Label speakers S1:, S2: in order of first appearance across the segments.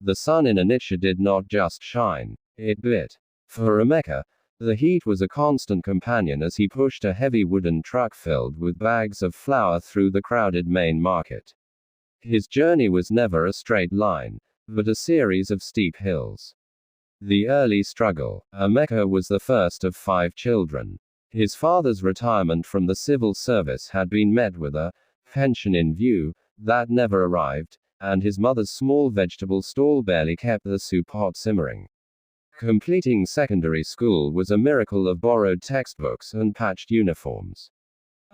S1: The sun in Onitsha did not just shine, it bit. For Emeka, the heat was a constant companion as he pushed a heavy wooden truck filled with bags of flour through the crowded main market. His journey was never a straight line, but a series of steep hills. The early struggle. Emeka was the first of 5 children. His father's retirement from the civil service had been met with a pension in view that never arrived, and his mother's small vegetable stall barely kept the soup pot simmering. Completing secondary school was a miracle of borrowed textbooks and patched uniforms.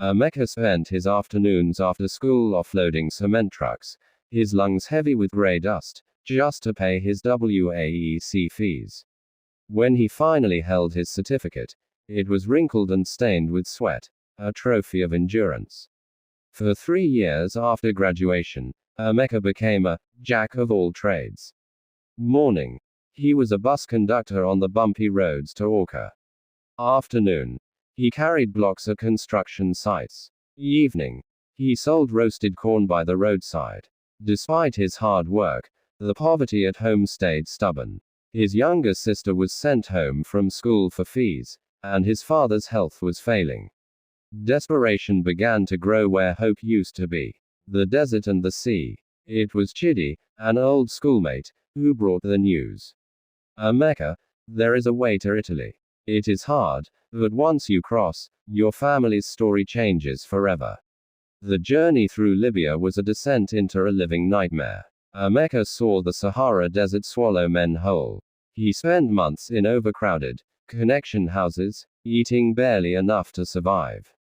S1: Emeka spent his afternoons after school offloading cement trucks, his lungs heavy with grey dust, just to pay his WAEC fees. When he finally held his certificate, it was wrinkled and stained with sweat, a trophy of endurance. For 3 years after graduation, Emeka became a jack of all trades. Morning. He was a bus conductor on the bumpy roads to Awka. Afternoon. He carried blocks at construction sites. Evening. He sold roasted corn by the roadside. Despite his hard work, the poverty at home stayed stubborn. His younger sister was sent home from school for fees, and his father's health was failing. Desperation began to grow where hope used to be. The desert and the sea. It was Chidi, an old schoolmate, who brought the news. Emeka, there is a way to Italy. It is hard, but once you cross, your family's story changes forever. The journey through Libya was a descent into a living nightmare. Emeka saw the Sahara Desert swallow men whole. He spent months in overcrowded connection houses, eating barely enough to survive.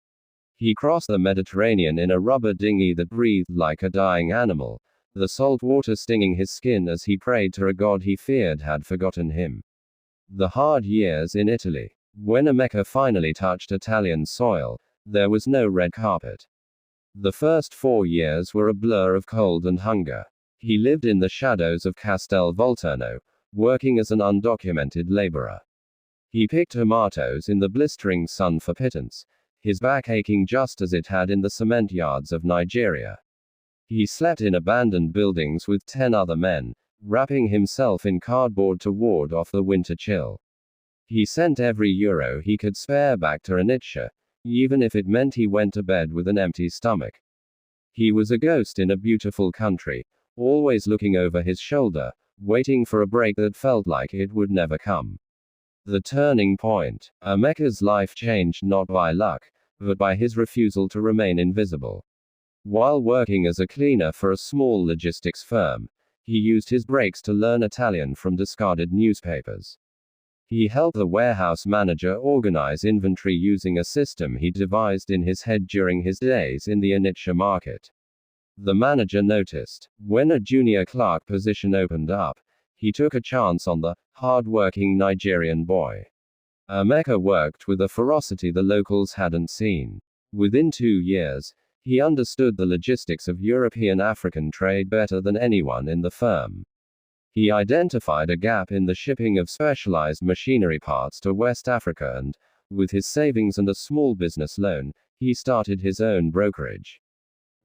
S1: He crossed the Mediterranean in a rubber dinghy that breathed like a dying animal, the salt water stinging his skin as he prayed to a god he feared had forgotten him. The hard years in Italy. When Emeka finally touched Italian soil, there was no red carpet. The first 4 years were a blur of cold and hunger. He lived in the shadows of Castel Volturno, working as an undocumented laborer. He picked tomatoes in the blistering sun for pittance, his back aching just as it had in the cement yards of Nigeria. He slept in abandoned buildings with 10 other men, wrapping himself in cardboard to ward off the winter chill. He sent every euro he could spare back to Onitsha, even if it meant he went to bed with an empty stomach. He was a ghost in a beautiful country, always looking over his shoulder, waiting for a break that felt like it would never come. The turning point. Emeka's life changed not by luck, but by his refusal to remain invisible. While working as a cleaner for a small logistics firm, he used his breaks to learn Italian from discarded newspapers. He helped the warehouse manager organize inventory using a system he devised in his head during his days in the Onitsha market. The manager noticed. When a junior clerk position opened up, he took a chance on the hard-working Nigerian boy. Emeka worked with a ferocity the locals hadn't seen. Within 2 years, he understood the logistics of European-African trade better than anyone in the firm. He identified a gap in the shipping of specialized machinery parts to West Africa and, with his savings and a small business loan, he started his own brokerage.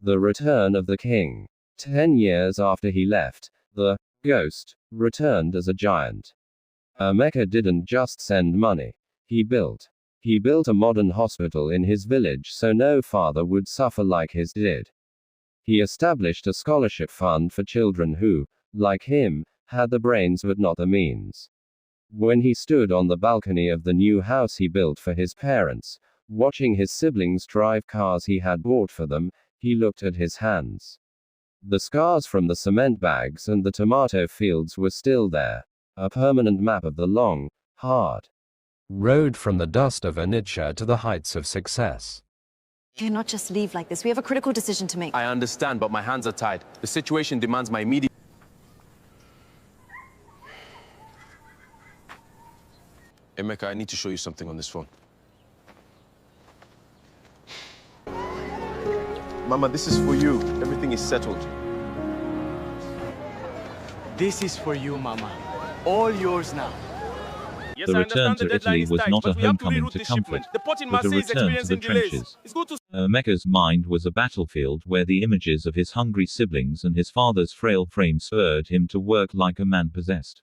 S1: The Return of the King. 10 years after he left, the ghost returned as a giant. Emeka didn't just send money. He built a modern hospital in his village so no father would suffer like his did. He established a scholarship fund for children who, like him, had the brains but not the means. When he stood on the balcony of the new house he built for his parents, watching his siblings drive cars he had bought for them, he looked at his hands. The scars from the cement bags and the tomato fields were still there, a permanent map of the long, hard road from the dust of Onitsha to the heights of success.
S2: You cannot just leave like this. We have a critical decision to make.
S3: I understand, but my hands are tied. The situation demands my immediate... Emeka, I need to show you something on this phone. Mama, this is for you. Everything is settled.
S4: This is for you, Mama. All yours now.
S5: The return to Italy was not a homecoming to comfort, but a return to the trenches. Emeka's mind was a battlefield where the images of his hungry siblings and his father's frail frame spurred him to work like a man possessed.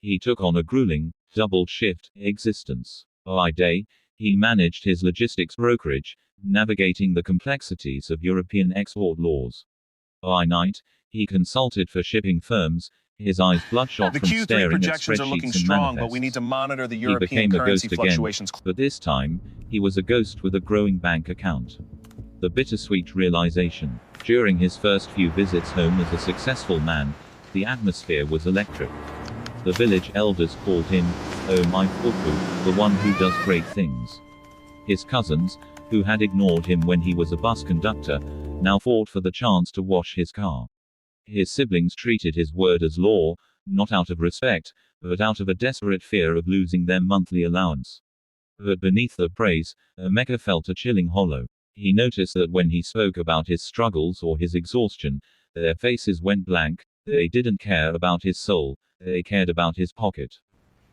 S5: He took on a grueling, double-shift existence. By day, he managed his logistics brokerage, navigating the complexities of European export laws. By night, he consulted for shipping firms, his eyes bloodshot from
S6: Q3
S5: staring at
S6: projections are looking
S5: spreadsheets and
S6: strong,
S5: manifests.
S6: but we need to monitor the
S5: He
S6: European
S5: became a
S6: currency
S5: ghost again,
S6: fluctuations.
S5: but this time, he was a ghost with a growing bank account. The bittersweet realization. During his first few visits home as a successful man, the atmosphere was electric. The village elders called him, "Oh my Fuku," the one who does great things. His cousins, who had ignored him when he was a bus conductor, now fought for the chance to wash his car. His siblings treated his word as law, not out of respect, but out of a desperate fear of losing their monthly allowance. But beneath the praise, Emeka felt a chilling hollow. He noticed that when he spoke about his struggles or his exhaustion, their faces went blank. They didn't care about his soul, they cared about his pocket.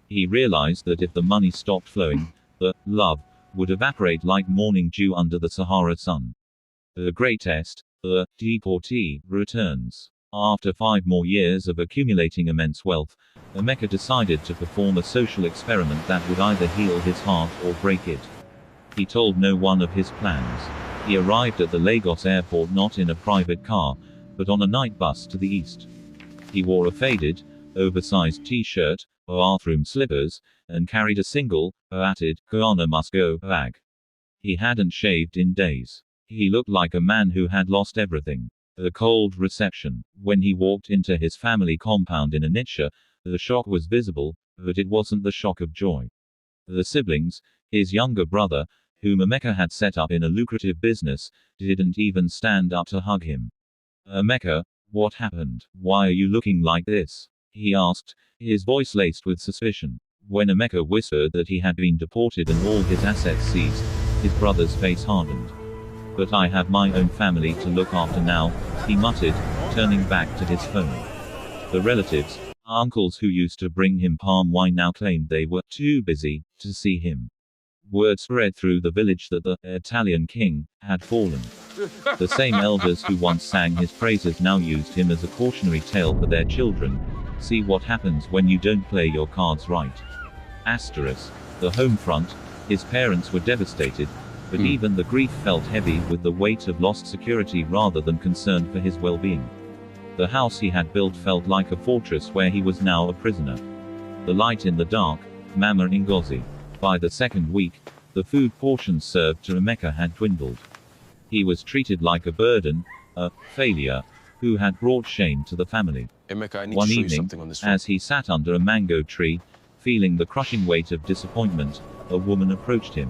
S5: He realized that if the money stopped flowing, the love would evaporate like morning dew under the Sahara sun. The great test, the deportee, returns. After 5 more years of accumulating immense wealth, Emeka decided to perform a social experiment that would either heal his heart or break it. He told no one of his plans. He arrived at the Lagos airport not in a private car, but on a night bus to the east. He wore a faded, oversized t-shirt, bathroom slippers, and carried a single, battered, Ghana must go bag. He hadn't shaved in days. He looked like a man who had lost everything. The cold reception. When he walked into his family compound in Onitsha, the shock was visible, but it wasn't the shock of joy. The siblings, his younger brother, whom Emeka had set up in a lucrative business, didn't even stand up to hug him. "Emeka, what happened? Why are you looking like this?" he asked, his voice laced with suspicion. When Emeka whispered that he had been deported and all his assets seized, his brother's face hardened. "But I have my own family to look after now," he muttered, turning back to his phone. The relatives, uncles who used to bring him palm wine now claimed they were too busy to see him. Word spread through the village that the Italian king had fallen. The same elders who once sang his praises now used him as a cautionary tale for their children. See what happens when you don't play your cards right. Asterisk. The home front. His parents were devastated, but even the grief felt heavy with the weight of lost security rather than concern for his well-being. The house he had built felt like a fortress where he was now a prisoner. The light in the dark. Mama Ngozi. By the second week, the food portions served to Emeka had dwindled. He was treated like a burden, a failure, who had brought shame to the family.
S3: Emeka, I need
S5: One
S3: to show you
S5: evening,
S3: something on this phone.
S5: as he sat under a mango tree, feeling the crushing weight of disappointment, a woman approached him.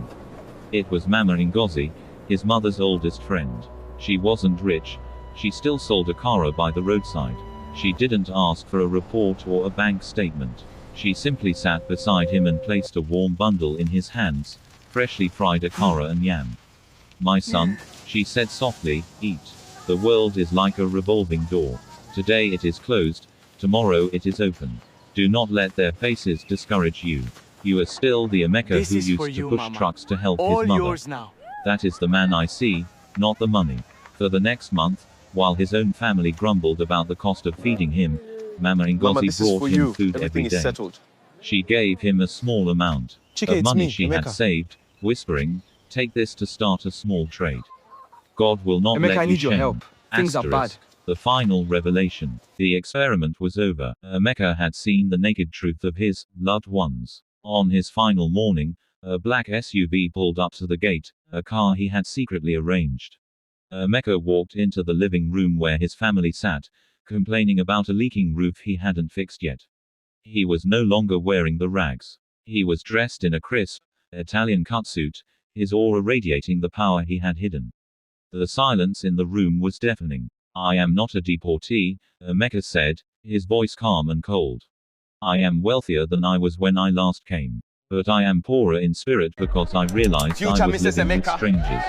S5: It was Mama Ngozi, his mother's oldest friend. She wasn't rich. She still sold akara by the roadside. She didn't ask for a report or a bank statement. She simply sat beside him and placed a warm bundle in his hands, freshly fried akara and yam. "My son," she said softly, "eat. The world is like a revolving door. Today it is closed, tomorrow it is open. Do not let their faces discourage you. You are still the Emeka
S4: This
S5: who
S4: is
S5: used
S4: for
S5: to
S4: you,
S5: push
S4: Mama.
S5: trucks to help
S4: All
S5: his mother.
S4: yours now.
S5: That is the man I see, not the money." For the next month, while his own family grumbled about the cost of feeding him, Mama
S3: Mama,
S5: Ngozi
S3: this is
S5: brought
S3: for
S5: him
S3: you.
S5: food
S3: Everything
S5: every
S3: is
S5: day.
S3: settled.
S5: She gave him a small amount
S3: Chike,
S5: of
S3: it's
S5: money
S3: me,
S5: she had
S3: Emeka.
S5: saved, whispering, "Take this to start a small trade. God will not
S4: Emeka,
S5: let
S4: I
S5: you
S4: need your
S5: shame."
S4: help. Things are bad.
S5: Asterisk. The final revelation. The experiment was over. Emeka had seen the naked truth of his loved ones. On his final morning, a black SUV pulled up to the gate, a car he had secretly arranged. Emeka walked into the living room where his family sat, complaining about a leaking roof he hadn't fixed yet. He was no longer wearing the rags. He was dressed in a crisp, Italian catsuit, his aura radiating the power he had hidden. The silence in the room was deafening. "I am not a deportee," Emeka said, his voice calm and cold. "I am wealthier than I was when I last came. But I am poorer in spirit because I realized
S6: Future
S5: I was
S6: Mrs.
S5: living with
S6: Emeka.
S5: strangers."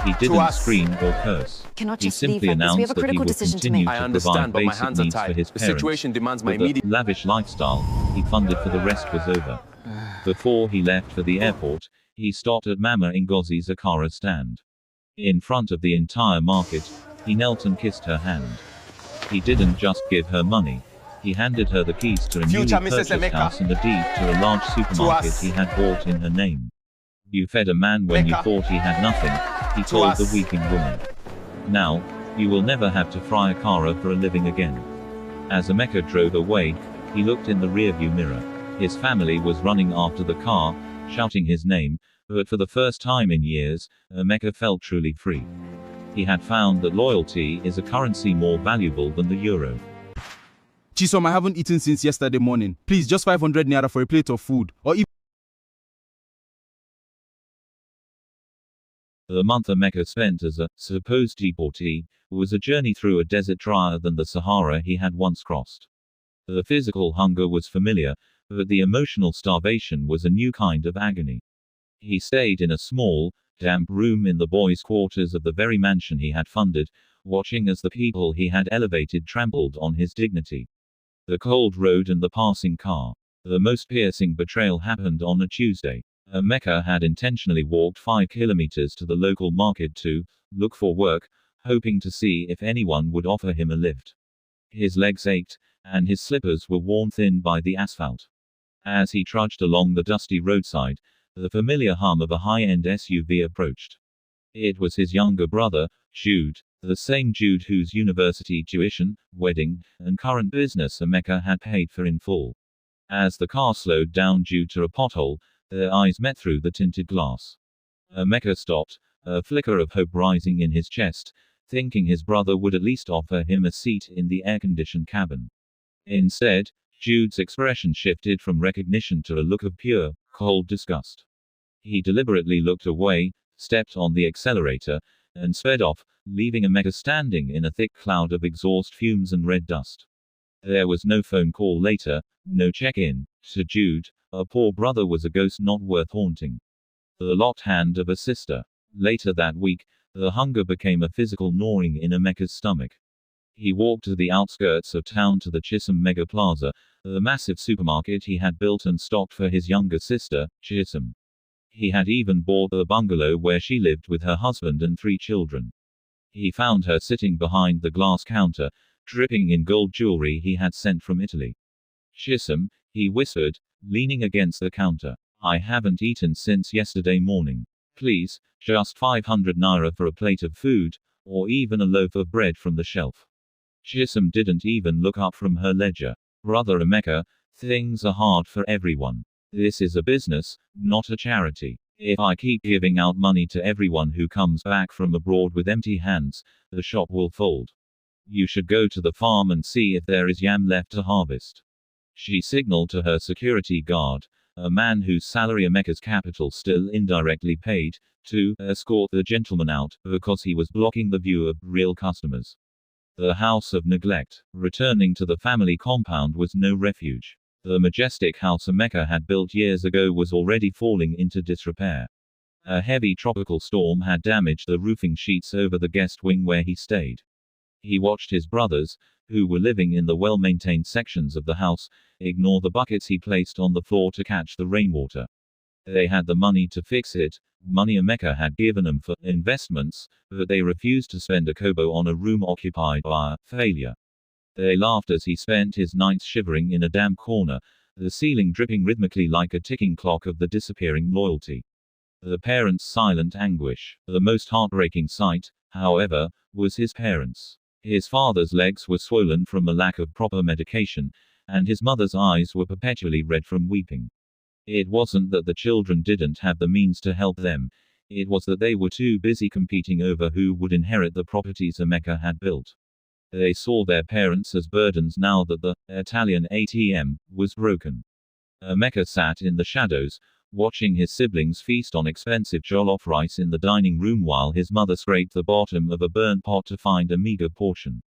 S5: He didn't
S6: us.
S5: scream or curse.
S2: Cannot
S5: He
S2: just leave
S5: simply
S2: like this. We
S5: announced
S2: have a
S5: that he
S2: critical
S5: would
S2: decision to
S5: continue
S2: make.
S3: I
S5: to
S3: understand,
S5: provide
S3: but my
S5: basic
S3: hands are
S5: needs for
S3: tied.
S5: his
S3: The
S5: parents.
S3: situation demands my
S5: But the
S3: immediate...
S5: lavish lifestyle he funded for the rest was over. Before he left for the airport, he stopped at Mama Ngozi's akara stand. In front of the entire market, he knelt and kissed her hand. He didn't just give her money. He handed her the keys to a newly
S3: Future Mrs.
S5: purchased
S3: Emeka.
S5: house and a deed to a large supermarket
S3: us.
S5: he had bought in her name. You fed a man when you
S3: Emeka.
S5: thought he had nothing, he told the
S3: us.
S5: weeping woman. Now, you will never have to fry a kara for a living again. As Emeka drove away, he looked in the rearview mirror. His family was running after the car, shouting his name, but for the first time in years, Emeka felt truly free. He had found that loyalty is a currency more valuable than the euro.
S6: Chisom, I haven't eaten since yesterday morning. Please, just 500 naira for a plate of food. Or even
S5: The month Emeka spent as a supposed deportee was a journey through a desert drier than the Sahara he had once crossed. The physical hunger was familiar, but the emotional starvation was a new kind of agony. He stayed in a small, damp room in the boys' quarters of the very mansion he had funded, watching as the people he had elevated trampled on his dignity. The cold road and the passing car. The most piercing betrayal happened on a Tuesday. Emeka had intentionally walked 5 kilometers to the local market to look for work, hoping to see if anyone would offer him a lift. His legs ached, and his slippers were worn thin by the asphalt. As he trudged along the dusty roadside, the familiar hum of a high-end SUV approached. It was his younger brother, Jude, the same Jude whose university tuition, wedding, and current business Emeka had paid for in full. As the car slowed down due to a pothole, their eyes met through the tinted glass. Emeka stopped, a flicker of hope rising in his chest, thinking his brother would at least offer him a seat in the air-conditioned cabin. Instead, Jude's expression shifted from recognition to a look of pure, cold disgust. He deliberately looked away, stepped on the accelerator, and sped off, leaving Emeka standing in a thick cloud of exhaust fumes and red dust. There was no phone call later, no check-in. To Jude, a poor brother was a ghost not worth haunting. The locked hand of a sister. Later that week, the hunger became a physical gnawing in Emeka's stomach. He walked to the outskirts of town to the Chisom Mega Plaza, the massive supermarket he had built and stocked for his younger sister, Chisom. He had even bought the bungalow where she lived with her husband and 3 children. He found her sitting behind the glass counter, dripping in gold jewelry he had sent from Italy. Chisom, he whispered, leaning against the counter. I haven't eaten since yesterday morning. Please, just 500 naira for a plate of food, or even a loaf of bread from the shelf. Chisom didn't even look up from her ledger. Brother Emeka, things are hard for everyone. This is a business, not a charity. If I keep giving out money to everyone who comes back from abroad with empty hands, the shop will fold. You should go to the farm and see if there is yam left to harvest. She signaled to her security guard, a man whose salary Emeka's capital still indirectly paid, to escort the gentleman out, because he was blocking the view of real customers. The house of neglect. Returning to the family compound was no refuge. The majestic house Emeka had built years ago was already falling into disrepair. A heavy tropical storm had damaged the roofing sheets over the guest wing where he stayed. He watched his brothers, who were living in the well-maintained sections of the house, ignore the buckets he placed on the floor to catch the rainwater. They had the money to fix it, money Emeka had given them for investments, but they refused to spend a kobo on a room occupied by a failure. They laughed as he spent his nights shivering in a damp corner, the ceiling dripping rhythmically like a ticking clock of the disappearing loyalty. The parents' silent anguish. The most heartbreaking sight, however, was his parents. His father's legs were swollen from a lack of proper medication, and his mother's eyes were perpetually red from weeping. It wasn't that the children didn't have the means to help them, it was that they were too busy competing over who would inherit the properties Emeka had built. They saw their parents as burdens now that the Italian ATM was broken. Emeka sat in the shadows, watching his siblings feast on expensive jollof rice in the dining room while his mother scraped the bottom of a burnt pot to find a meager portion.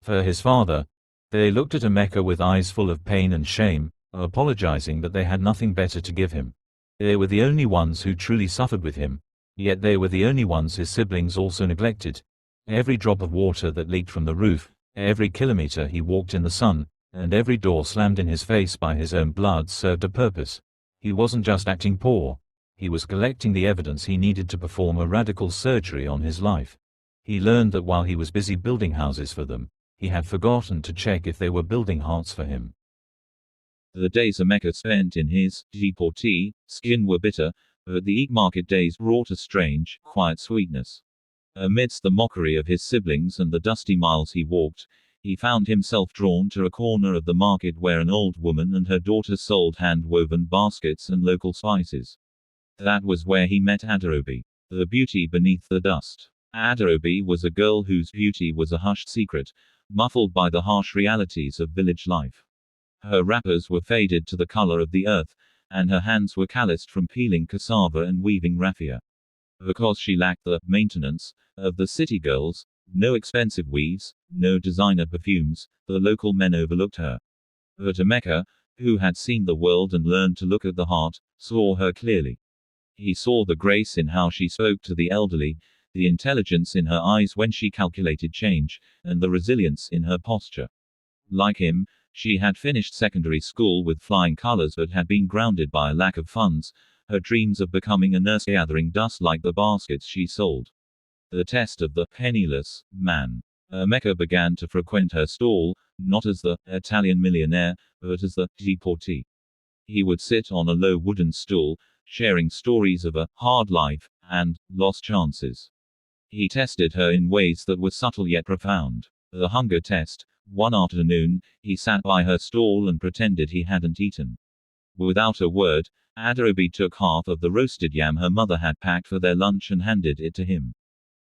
S7: For his father, they looked at Emeka with eyes full of pain and shame, apologizing that they had nothing better to give him. They were the only ones who truly suffered with him, yet they were the only ones his siblings also neglected. Every drop of water that leaked from the roof, every kilometer he walked in the sun, and every door slammed in his face by his own blood served a purpose. He wasn't just acting poor. He was collecting the evidence he needed to perform a radical surgery on his life. He learned that while he was busy building houses for them, he had forgotten to check if they were building hearts for him.
S5: The days Emeka spent in his deportee skin were bitter, but the Eek Market days brought a strange, quiet sweetness. Amidst the mockery of his siblings and the dusty miles he walked, he found himself drawn to a corner of the market where an old woman and her daughter sold hand-woven baskets and local spices. That was where he met Adaobi, the beauty beneath the dust. Adaobi was a girl whose beauty was a hushed secret, muffled by the harsh realities of village life. Her wrappers were faded to the color of the earth, and her hands were calloused from peeling cassava and weaving raffia. Because she lacked the maintenance of the city girls, no expensive weaves, no designer perfumes, the local men overlooked her. But Emeka, who had seen the world and learned to look at the heart, saw her clearly. He saw the grace in how she spoke to the elderly, the intelligence in her eyes when she calculated change, and the resilience in her posture. Like him, she had finished secondary school with flying colors but had been grounded by a lack of funds, her dreams of becoming a nurse gathering dust like the baskets she sold. The test of the penniless man. Emeka began to frequent her stall, not as the Italian millionaire, but as the deportee. He would sit on a low wooden stool, sharing stories of a hard life and lost chances. He tested her in ways that were subtle yet profound. The hunger test. One afternoon, he sat by her stall and pretended he hadn't eaten. Without a word, Adaobi took half of the roasted yam her mother had packed for their lunch and handed it to him.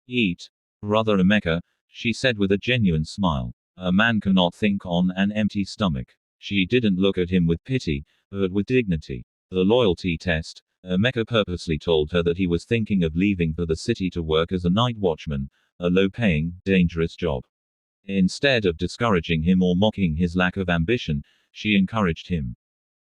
S5: Eat, brother Emeka, she said with a genuine smile. A man cannot think on an empty stomach. She didn't look at him with pity, but with dignity. The loyalty test. Emeka purposely told her that he was thinking of leaving for the city to work as a night watchman, a low-paying, dangerous job. Instead of discouraging him or mocking his lack of ambition, she encouraged him.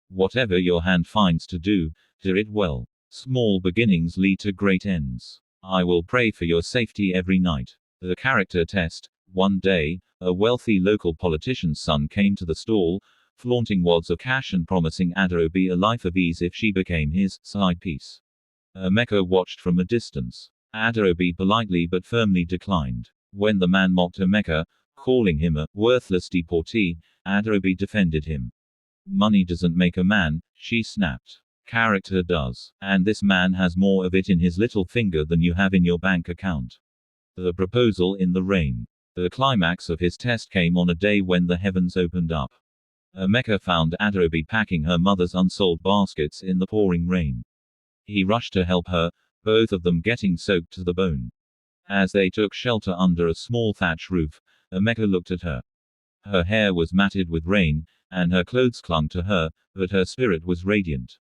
S5: Whatever your hand finds to do, do it well. Small beginnings lead to great ends. I will pray for your safety every night. The character test. One day, a wealthy local politician's son came to the stall, flaunting wads of cash and promising Adaobi a life of ease if she became his side piece. Emeka watched from a distance. Adaobi politely but firmly declined. When the man mocked Emeka, calling him a worthless deportee, Adaobi defended him. Money doesn't make a man, she snapped. Character does. And this man has more of it in his little finger than you have in your bank account. The proposal in the rain. The climax of his test came on a day when the heavens opened up. Emeka found Adaobi packing her mother's unsold baskets in the pouring rain. He rushed to help her, both of them getting soaked to the bone. As they took shelter under a small thatch roof, Emeka looked at her. Her hair was matted with rain, and her clothes clung to her, but her spirit was radiant.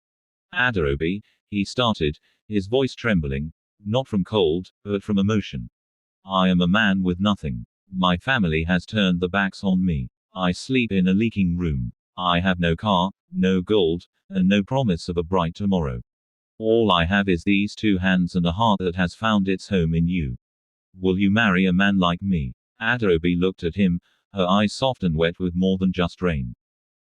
S5: Adaobi, he started, his voice trembling, not from cold, but from emotion. I am a man with nothing. My family has turned their backs on me. I sleep in a leaking room. I have no car, no gold, and no promise of a bright tomorrow. All I have is these two hands and a heart that has found its home in you. Will you marry a man like me? Adaobi looked at him, her eyes soft and wet with more than just rain.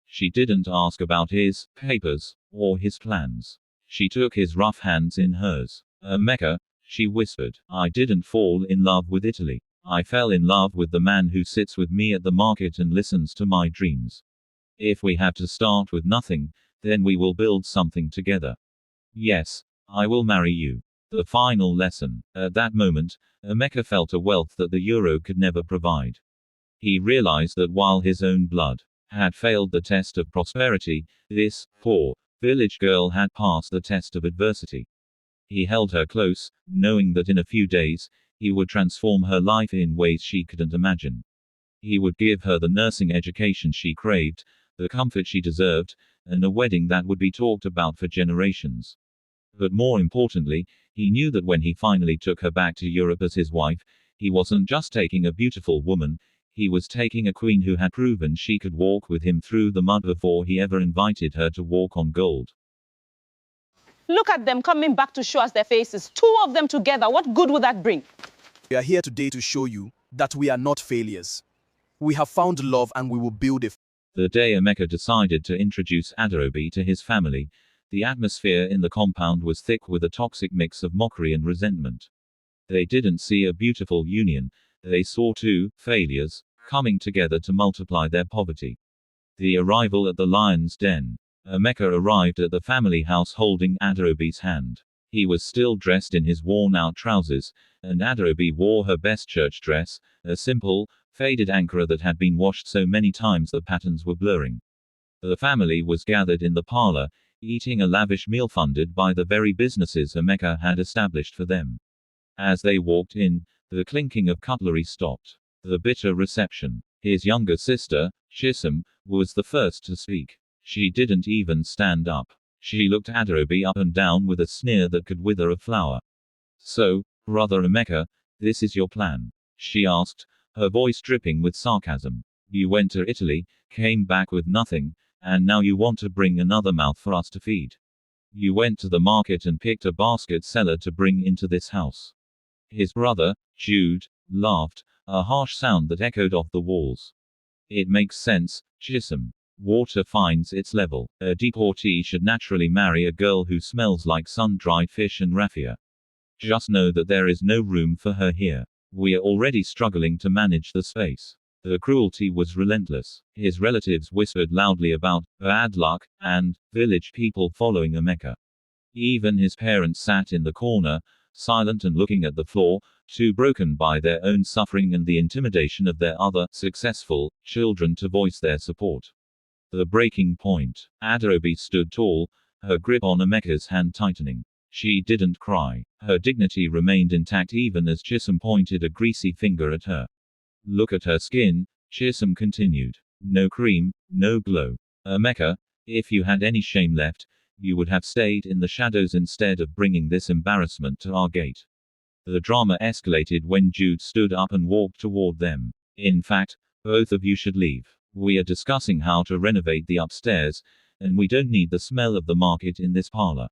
S5: She didn't ask about his papers or his plans. She took his rough hands in hers. Emeka, she whispered, I didn't fall in love with Italy. I fell in love with the man who sits with me at the market and listens to my dreams. If we have to start with nothing, then we will build something together. Yes, I will marry you. The final lesson. At that moment, Emeka felt a wealth that the euro could never provide. He realized that while his own blood had failed the test of prosperity, this poor village girl had passed the test of adversity. He held her close, knowing that in a few days, he would transform her life in ways she couldn't imagine. He would give her the nursing education she craved, the comfort she deserved, and a wedding that would be talked about for generations. But more importantly, he knew that when he finally took her back to Europe as his wife, he wasn't just taking a beautiful woman, he was taking a queen who had proven she could walk with him through the mud before he ever invited her to walk on gold.
S8: Look at them coming back to show us their faces. Two of them together, what good would that bring?
S9: We are here today to show you that we are not failures. We have found love and we will build it.
S5: The day Emeka decided to introduce Adaobi to his family, The atmosphere in the compound was thick with a toxic mix of mockery and resentment. They didn't see a beautiful union, they saw two failures coming together to multiply their poverty. The arrival at the lion's den. Emeka arrived at the family house holding Adaobi's hand. He was still dressed in his worn-out trousers, and Adaobi wore her best church dress, a simple, faded ankara that had been washed so many times the patterns were blurring. The family was gathered in the parlor, eating a lavish meal funded by the very businesses Emeka had established for them. As they walked in, the clinking of cutlery stopped. The bitter reception. His younger sister, Chisom, was the first to speak. She didn't even stand up. She looked Adaobi up and down with a sneer that could wither a flower. "So, brother Emeka, this is your plan?" she asked, her voice dripping with sarcasm. "You went to Italy, came back with nothing, and now you want to bring another mouth for us to feed. You went to the market and picked a basket seller to bring into this house." His brother, Jude, laughed, a harsh sound that echoed off the walls. "It makes sense, Chisom. Water finds its level. A deportee should naturally marry a girl who smells like sun-dried fish and raffia. Just know that there is no room for her here. We are already struggling to manage the space." The cruelty was relentless. His relatives whispered loudly about bad luck and village people following Emeka. Even his parents sat in the corner, silent and looking at the floor, too broken by their own suffering and the intimidation of their other successful children to voice their support. The breaking point. Adaobi stood tall, her grip on Emeka's hand tightening. She didn't cry. Her dignity remained intact even as Chisom pointed a greasy finger at her. "Look at her skin," Chisom continued. "No cream, no glow. Emeka, if you had any shame left, you would have stayed in the shadows instead of bringing this embarrassment to our gate." The drama escalated when Jude stood up and walked toward them. "In fact, both of you should leave. We are discussing how to renovate the upstairs, and we don't need the smell of the market in this parlor."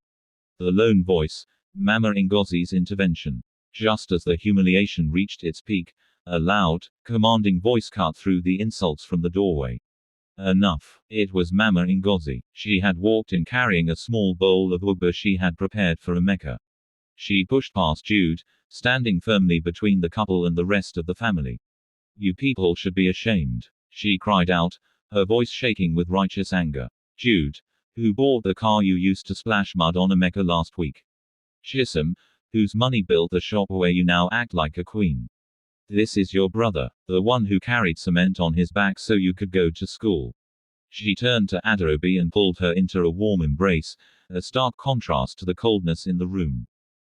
S5: The lone voice, Mama Ngozi's intervention. Just as the humiliation reached its peak, a loud, commanding voice cut through the insults from the doorway. Enough. It was Mama Ngozi. She had walked in carrying a small bowl of ugba she had prepared for Emeka. She pushed past Jude, standing firmly between the couple and the rest of the family. "You people should be ashamed," she cried out, her voice shaking with righteous anger. "Jude, who bought the car you used to splash mud on Emeka last week? Chisom, whose money built the shop where you now act like a queen? This is your brother, the one who carried cement on his back so you could go to school." She turned to Adaobi and pulled her into a warm embrace, a stark contrast to the coldness in the room.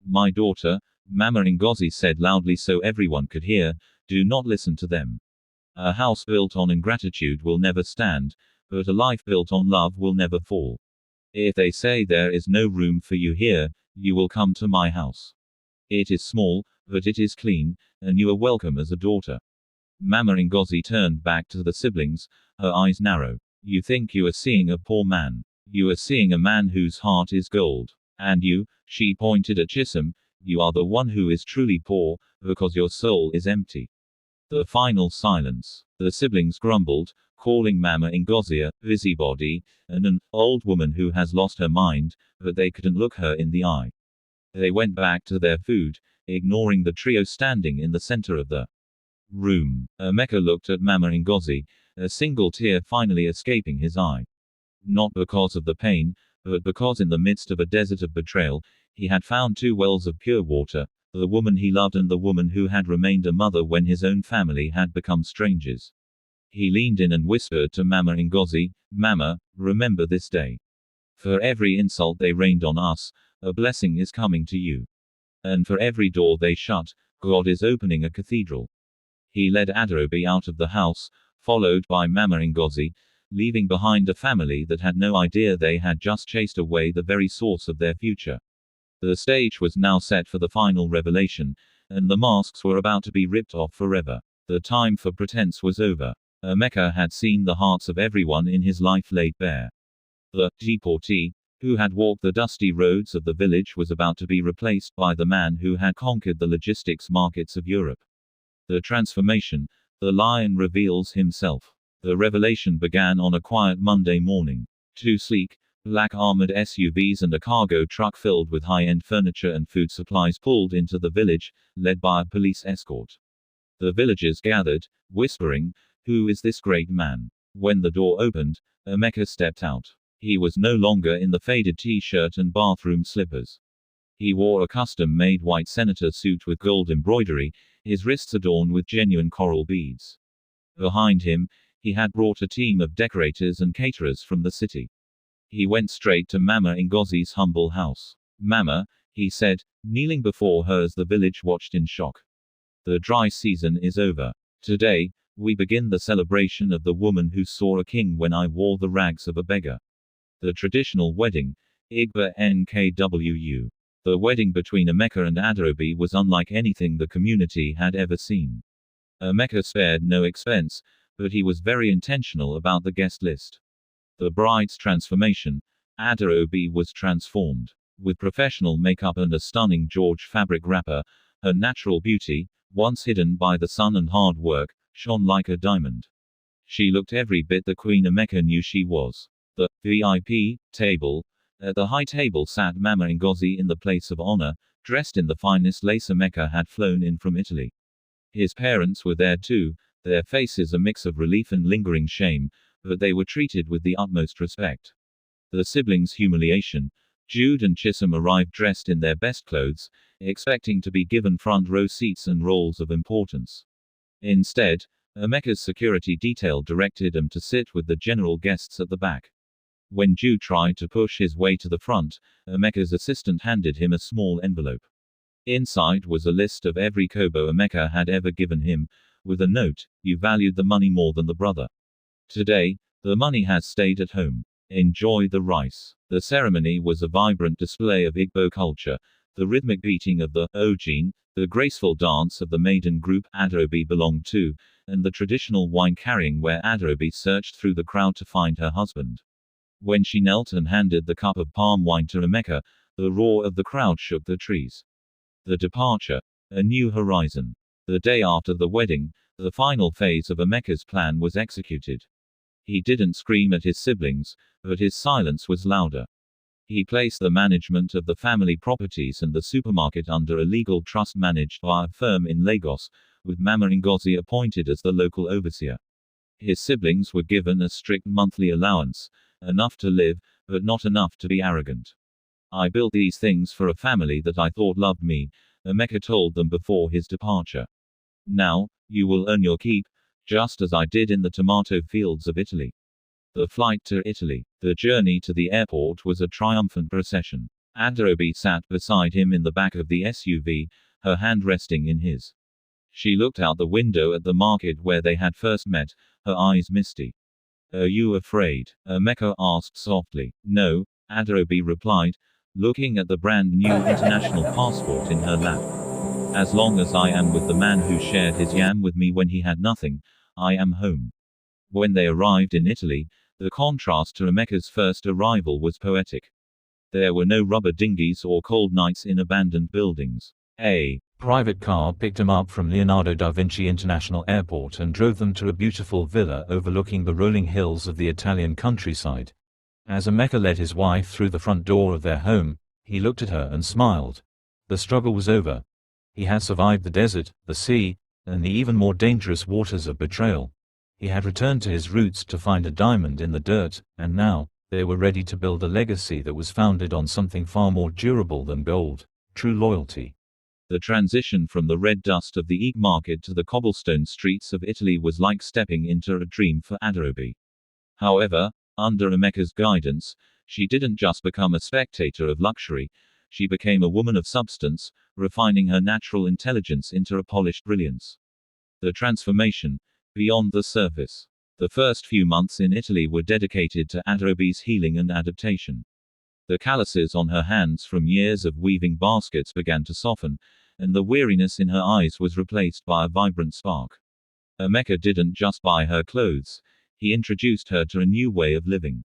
S5: "My daughter," Mama Ngozi said loudly so everyone could hear, "do not listen to them. A house built on ingratitude will never stand, but a life built on love will never fall. If they say there is no room for you here, you will come to my house. It is small, but it is clean, and you are welcome as a daughter." Mama Ngozi turned back to the siblings, her eyes narrow. "You think you are seeing a poor man. You are seeing a man whose heart is gold. And you," she pointed at Chisom, "you are the one who is truly poor, because your soul is empty." The final silence. The siblings grumbled, calling Mama Ngozi a busybody, and an old woman who has lost her mind, but they couldn't look her in the eye. They went back to their food, ignoring the trio standing in the center of the room. Emeka looked at Mama Ngozi, a single tear finally escaping his eye. Not because of the pain, but because in the midst of a desert of betrayal, he had found two wells of pure water, the woman he loved and the woman who had remained a mother when his own family had become strangers. He leaned in and whispered to Mama Ngozi, "Mama, remember this day. For every insult they rained on us, a blessing is coming to you. And for every door they shut, God is opening a cathedral." He led Adaobi out of the house, followed by Mama Ngozi, leaving behind a family that had no idea they had just chased away the very source of their future. The stage was now set for the final revelation, and the masks were about to be ripped off forever. The time for pretense was over. Emeka had seen the hearts of everyone in his life laid bare. The deportee, who had walked the dusty roads of the village, was about to be replaced by the man who had conquered the logistics markets of Europe. The transformation. The lion reveals himself. The revelation began on a quiet Monday morning. Two sleek, Black armored SUVs and a cargo truck filled with high-end furniture and food supplies pulled into the village, led by a police escort. The villagers gathered, whispering, "Who is this great man?" When the door opened, Emeka stepped out. He was no longer in the faded t-shirt and bathroom slippers. He wore a custom-made white senator suit with gold embroidery, his wrists adorned with genuine coral beads. Behind him, he had brought a team of decorators and caterers from the city. He went straight to Mama Ngozi's humble house. "Mama," he said, kneeling before her as the village watched in shock. "The dry season is over. Today, we begin the celebration of the woman who saw a king when I wore the rags of a beggar. The traditional wedding, Igba Nkwu. The wedding between Emeka and Adaobi was unlike anything the community had ever seen. Emeka spared no expense, but he was very intentional about the guest list. The bride's transformation, Adaobi was transformed. With professional makeup and a stunning George fabric wrapper, her natural beauty, once hidden by the sun and hard work, shone like a diamond. She looked every bit the queen Emeka knew she was. The VIP table. At the high table sat Mama Ngozi in the place of honor, dressed in the finest lace Emeka had flown in from Italy. His parents were there too, their faces a mix of relief and lingering shame, but they were treated with the utmost respect. The siblings' humiliation. Jude and Chisom arrived dressed in their best clothes, expecting to be given front row seats and roles of importance. Instead, Emeka's security detail directed them to sit with the general guests at the back. When Jude tried to push his way to the front, Emeka's assistant handed him a small envelope. Inside was a list of every kobo Emeka had ever given him, with a note, "You valued the money more than the brother. Today, the money has stayed at home. Enjoy the rice." The ceremony was a vibrant display of Igbo culture, the rhythmic beating of the ojin, the graceful dance of the maiden group Adaobi belonged to, and the traditional wine carrying where Adaobi searched through the crowd to find her husband. When she knelt and handed the cup of palm wine to Emeka, the roar of the crowd shook the trees. The departure. A new horizon. The day after the wedding, the final phase of Emeka's plan was executed. He didn't scream at his siblings, but his silence was louder. He placed the management of the family properties and the supermarket under a legal trust managed by a firm in Lagos, with Mama Ngozi appointed as the local overseer. His siblings were given a strict monthly allowance, enough to live, but not enough to be arrogant. "I built these things for a family that I thought loved me," Emeka told them before his departure. "Now, you will earn your keep, just as I did in the tomato fields of Italy." The flight to Italy. The journey to the airport was a triumphant procession. Adaobi sat beside him in the back of the SUV, her hand resting in his. She looked out the window at the market where they had first met, her eyes misty. "Are you afraid?" Emeka asked softly. "No," Adaobi replied, looking at the brand new international passport in her lap. "As long as I am with the man who shared his yam with me when he had nothing, I am home." When they arrived in Italy, the contrast to Emeka's first arrival was poetic. There were no rubber dinghies or cold nights in abandoned buildings. A
S7: private car picked him up from Leonardo da Vinci International Airport and drove them to a beautiful villa overlooking the rolling hills of the Italian countryside. As Emeka led his wife through the front door of their home, he looked at her and smiled. The struggle was over. He had survived the desert, the sea, and the even more dangerous waters of betrayal. He had returned to his roots to find a diamond in the dirt, and now, they were ready to build a legacy that was founded on something far more durable than gold: true loyalty. The transition from the red dust of the Eek market to the cobblestone streets of Italy was like stepping into a dream for Adaobi. However, under Emeka's guidance, she didn't just become a spectator of luxury, she became a woman of substance, refining her natural intelligence into a polished brilliance. The transformation, beyond the surface. The first few months in Italy were dedicated to Adaobi's healing and adaptation. The calluses on her hands from years of weaving baskets began to soften, and the weariness in her eyes was replaced by a vibrant spark. Emeka didn't just buy her clothes, he introduced her to a new way of living.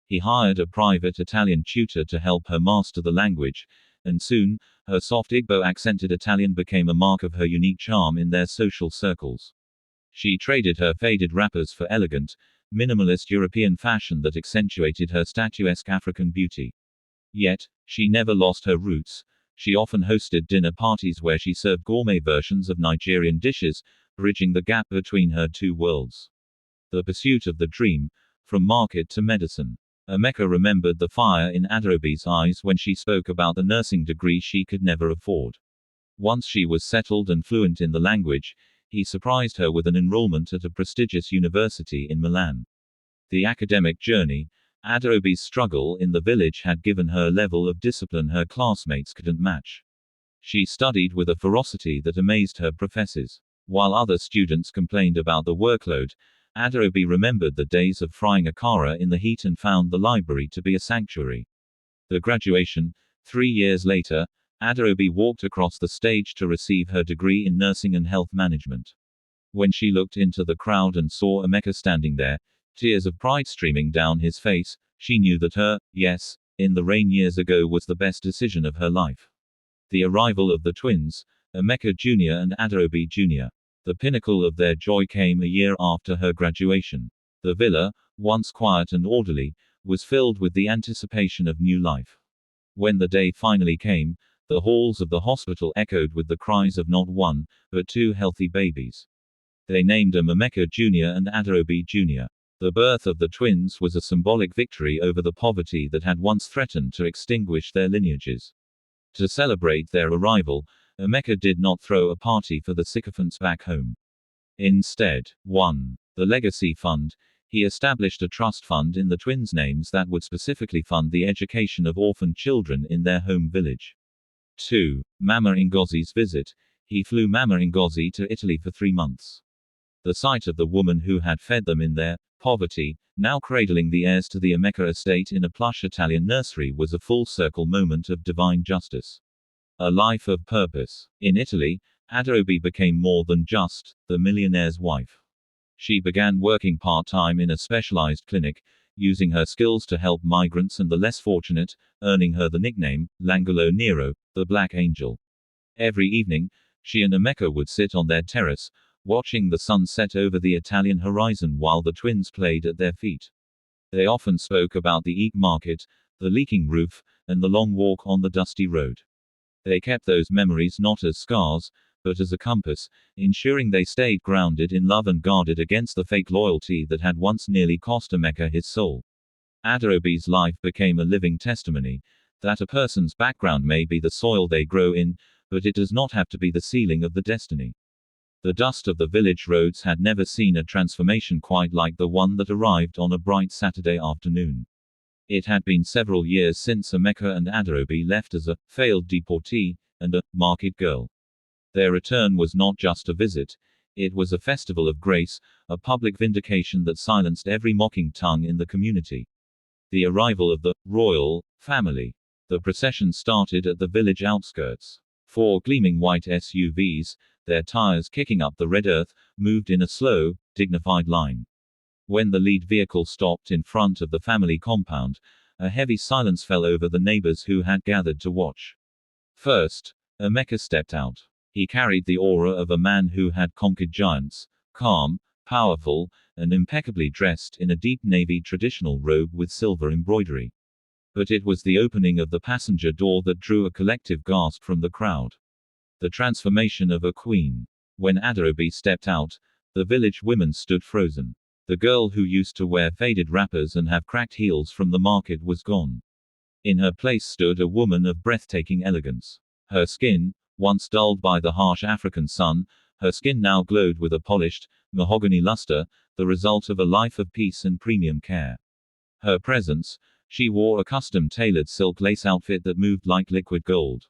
S7: He hired a private Italian tutor to help her master the language, and soon, her soft Igbo-accented Italian became a mark of her unique charm in their social circles. She traded her faded wrappers for elegant,
S5: minimalist European fashion that accentuated her statuesque African beauty. Yet, she never lost her roots. She often hosted dinner parties where she served gourmet versions of Nigerian dishes, bridging the gap between her two worlds. The pursuit of the dream, from market to medicine. Emeka remembered the fire in Adaobi's eyes when she spoke about the nursing degree she could never afford. Once she was settled and fluent in the language, he surprised her with an enrollment at a prestigious university in Milan. The academic journey, Adaobi's struggle in the village had given her a level of discipline her classmates couldn't match. She studied with a ferocity that amazed her professors. While other students complained about the workload, Adaobi remembered the days of frying akara in the heat and found the library to be a sanctuary. The graduation, 3 years later, Adaobi walked across the stage to receive her degree in nursing and health management. When she looked into the crowd and saw Emeka standing there, tears of pride streaming down his face, she knew that her yes in the rain years ago was the best decision of her life. The arrival of the twins, Emeka Jr. and Adaobi Jr. The pinnacle of their joy came a year after her graduation. The villa, once quiet and orderly, was filled with the anticipation of new life. When the day finally came, the halls of the hospital echoed with the cries of not one, but 2 healthy babies. They named them Emeka Jr. and Adaobi Jr. The birth of the twins was a symbolic victory over the poverty that had once threatened to extinguish their lineages. To celebrate their arrival, Emeka did not throw a party for the sycophants back home. Instead, 1. The Legacy Fund. He established a trust fund in the twins' names that would specifically fund the education of orphaned children in their home village. 2. Mama Ngozi's visit. He flew Mama Ngozi to Italy for 3 months. The sight of the woman who had fed them in their poverty, now cradling the heirs to the Emeka estate in a plush Italian nursery, was a full-circle moment of divine justice. A life of purpose. In Italy, Adaobi became more than just the millionaire's wife. She began working part-time in a specialized clinic, using her skills to help migrants and the less fortunate, earning her the nickname, L'Angelo Nero, the Black Angel. Every evening, she and Emeka would sit on their terrace, watching the sun set over the Italian horizon while the twins played at their feet. They often spoke about the Eek market, the leaking roof, and the long walk on the dusty road. They kept those memories not as scars, but as a compass, ensuring they stayed grounded in love and guarded against the fake loyalty that had once nearly cost Emeka his soul. Adaobi's life became a living testimony that a person's background may be the soil they grow in, but it does not have to be the ceiling of the destiny. The dust of the village roads had never seen a transformation quite like the one that arrived on a bright Saturday afternoon. It had been several years since Emeka and Adaobi left as a failed deportee and a market girl. Their return was not just a visit, it was a festival of grace, a public vindication that silenced every mocking tongue in the community. The arrival of the royal family. The procession started at the village outskirts. 4 gleaming white SUVs, their tires kicking up the red earth, moved in a slow, dignified line. When the lead vehicle stopped in front of the family compound, a heavy silence fell over the neighbors who had gathered to watch. First, Emeka stepped out. He carried the aura of a man who had conquered giants, calm, powerful, and impeccably dressed in a deep navy traditional robe with silver embroidery. But it was the opening of the passenger door that drew a collective gasp from the crowd. The transformation of a queen. When Adaobi stepped out, the village women stood frozen. The girl who used to wear faded wrappers and have cracked heels from the market was gone. In her place stood a woman of breathtaking elegance. Her skin, once dulled by the harsh African sun, her skin now glowed with a polished, mahogany luster, the result of a life of peace and premium care. Her presence, she wore a custom-tailored silk lace outfit that moved like liquid gold.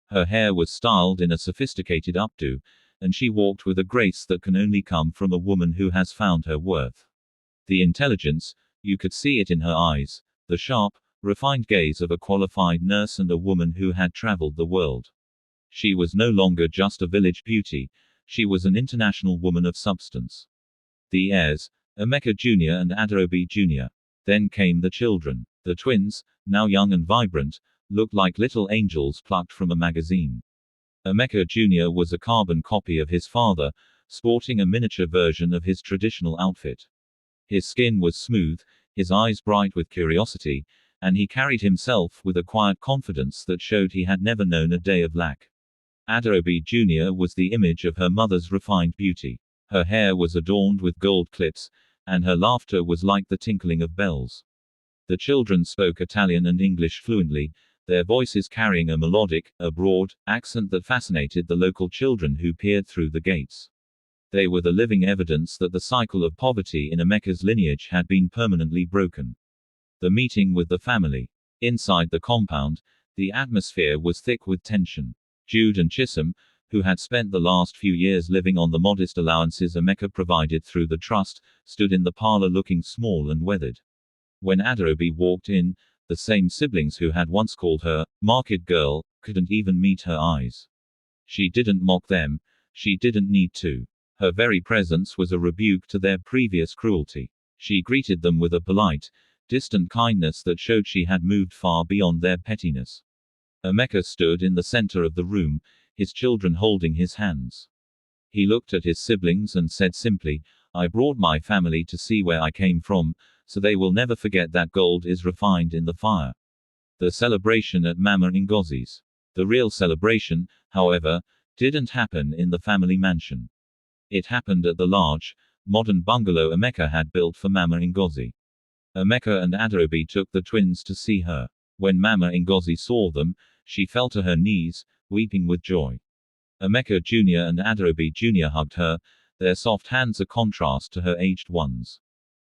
S5: Her hair was styled in a sophisticated updo, and she walked with a grace that can only come from a woman who has found her worth. The intelligence, you could see it in her eyes, the sharp, refined gaze of a qualified nurse and a woman who had traveled the world. She was no longer just a village beauty, she was an international woman of substance. The heirs, Emeka Jr. and Adaobi Jr. Then came the children. The twins, now young and vibrant, looked like little angels plucked from a magazine. Emeka Jr. was a carbon copy of his father, sporting a miniature version of his traditional outfit. His skin was smooth, his eyes bright with curiosity, and he carried himself with a quiet confidence that showed he had never known a day of lack. Adaobi Jr. was the image of her mother's refined beauty. Her hair was adorned with gold clips, and her laughter was like the tinkling of bells. The children spoke Italian and English fluently, their voices carrying a melodic, a broad accent that fascinated the local children who peered through the gates. They were the living evidence that the cycle of poverty in Emeka's lineage had been permanently broken. The meeting with the family. Inside the compound, the atmosphere was thick with tension. Jude and Chisholm, who had spent the last few years living on the modest allowances Emeka provided through the trust, stood in the parlor looking small and weathered. When Adaobi walked in, the same siblings who had once called her market girl couldn't even meet her eyes. She didn't mock them, she didn't need to. Her very presence was a rebuke to their previous cruelty. She greeted them with a polite, distant kindness that showed she had moved far beyond their pettiness. Emeka stood in the center of the room, his children holding his hands. He looked at his siblings and said simply, "I brought my family to see where I came from, so they will never forget that gold is refined in the fire." The celebration at Mama Ngozi's. The real celebration, however, didn't happen in the family mansion. It happened at the large, modern bungalow Emeka had built for Mama Ngozi. Emeka and Adaobi took the twins to see her. When Mama Ngozi saw them, she fell to her knees, weeping with joy. Emeka Jr. and Adaobi Jr. hugged her, their soft hands a contrast to her aged ones.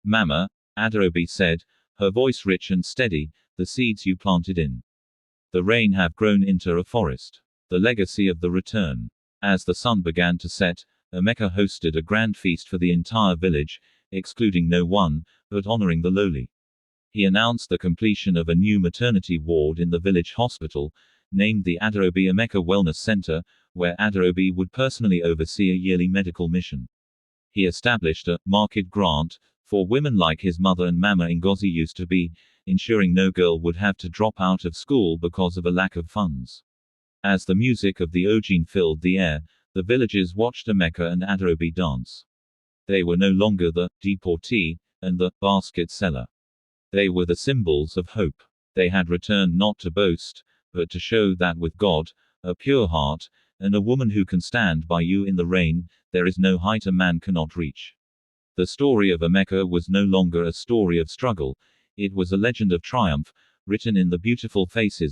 S5: "Mama," Adaobi said, her voice rich and steady, "the seeds you planted in the rain have grown into a forest. The legacy of the return." As the sun began to set, Emeka hosted a grand feast for the entire village, excluding no one, but honoring the lowly. He announced the completion of a new maternity ward in the village hospital, named the Adaobi Emeka Wellness Center, where Adaobi would personally oversee a yearly medical mission. He established a market grant for women like his mother and Mama Ngozi used to be, ensuring no girl would have to drop out of school because of a lack of funds. As the music of the Ojin filled the air, the villagers watched Emeka and Adaobi dance. They were no longer the deportee and the basket seller. They were the symbols of hope. They had returned not to boast, but to show that with God, a pure heart, and a woman who can stand by you in the rain, there is no height a man cannot reach. The story of Emeka was no longer a story of struggle, it was a legend of triumph, written in the beautiful faces